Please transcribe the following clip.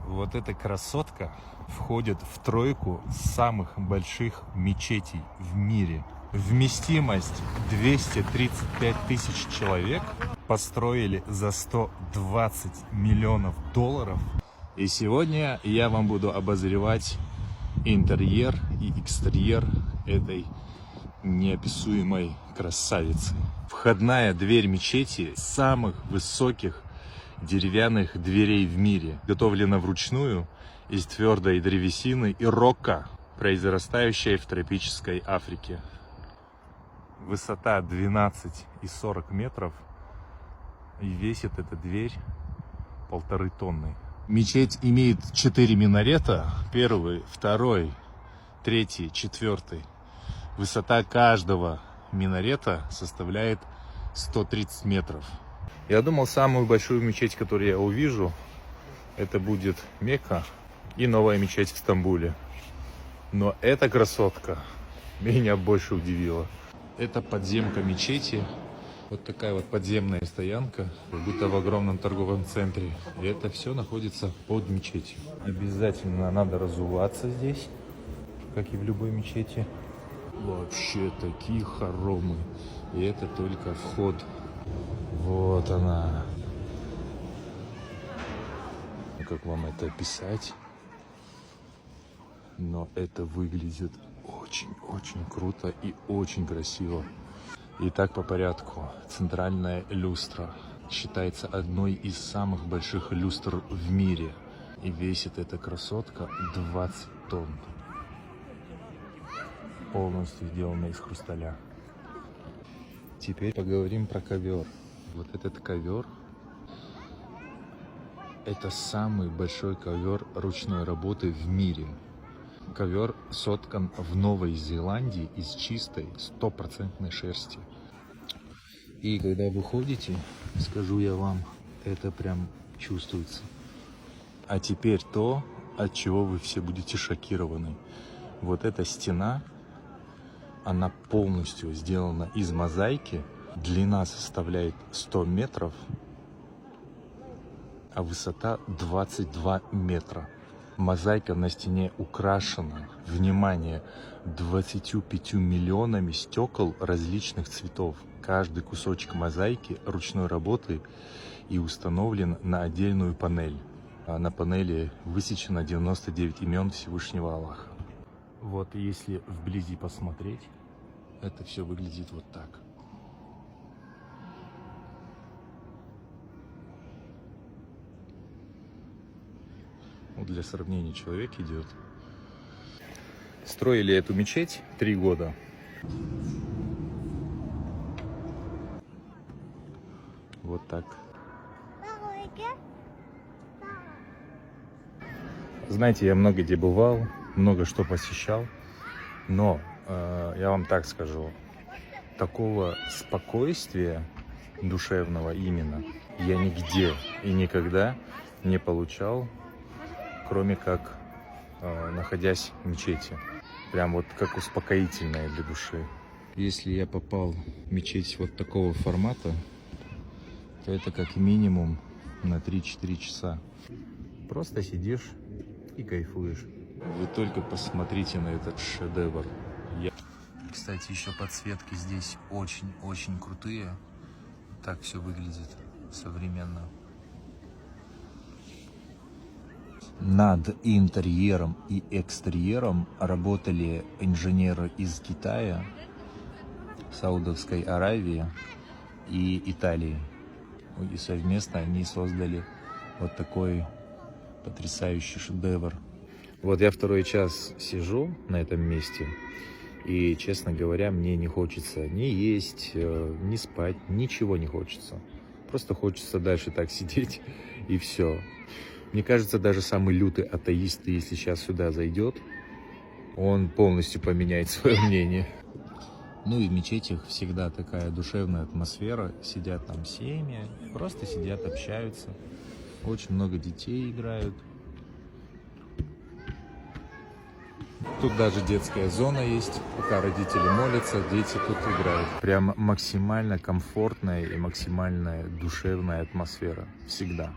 Вот эта красотка входит в тройку самых больших мечетей в мире. Вместимость 235 тысяч человек. Построили за 120 миллионов долларов. И сегодня я вам буду обозревать интерьер и экстерьер этой неописуемой красавицы. Входная дверь мечети самых высоких деревянных дверей в мире. Готовлена вручную из твердой древесины и рока, произрастающей в тропической Африке. Высота 12,40 метров. И весит эта дверь 1,5 тонны. Мечеть имеет 4 минарета. Первый, второй, третий, четвертый. Высота каждого минарета составляет 130 метров. Я думал, самую большую мечеть, которую я увижу, это будет Мекка и новая мечеть в Стамбуле. Но эта красотка меня больше удивила. Это подземка мечети. Вот такая вот подземная стоянка, как будто в огромном торговом центре. И это все находится под мечетью. Обязательно надо разуваться здесь, как и в любой мечети. Вообще такие хоромы. И это только вход. Вот она. Как вам это описать? Но это выглядит очень круто и очень красиво. Итак, по порядку. Центральная люстра считается одной из самых больших люстр в мире. И весит эта красотка 20 тонн. Полностью сделана из хрусталя. Теперь поговорим про ковер. Вот этот ковер — это самый большой ковер ручной работы в мире. Ковер соткан в Новой Зеландии из чистой 100% шерсти. И когда вы ходите, скажу я вам, это прям чувствуется. А теперь то, от чего вы все будете шокированы. Вот эта стена, она полностью сделана из мозаики. Длина составляет 100 метров, а высота 22 метра. Мозаика на стене украшена, внимание, 25 миллионами стекол различных цветов. Каждый кусочек мозаики ручной работы и установлен на отдельную панель. А на панели высечено 99 имен Всевышнего Аллаха. Вот если вблизи посмотреть, это все выглядит вот так. Для сравнения, человек идет. Строили эту мечеть 3 года. Вот так. Знаете, я много где бывал, много что посещал, но я вам так скажу, такого спокойствия душевного именно я нигде и никогда не получал, кроме как находясь в мечети. Прям вот как успокоительное для души. Если я попал в мечеть вот такого формата, то это как минимум на 3-4 часа. Просто сидишь и кайфуешь. Вы только посмотрите на этот шедевр. Кстати, еще подсветки здесь очень крутые. Так все выглядит современно. Над интерьером и экстерьером работали инженеры из Китая, Саудовской Аравии и Италии. И совместно они создали вот такой потрясающий шедевр. Вот я второй час сижу на этом месте, и, честно говоря, мне не хочется ни есть, ни спать, ничего не хочется. Просто хочется дальше так сидеть, и все. Мне кажется, даже самый лютый атеист, если сейчас сюда зайдет, он полностью поменяет свое мнение. Ну и в мечетях всегда такая душевная атмосфера. Сидят там семьи, просто сидят, общаются. Очень много детей играют. Тут даже детская зона есть. Пока родители молятся, дети тут играют. Прям максимально комфортная и максимально душевная атмосфера. Всегда.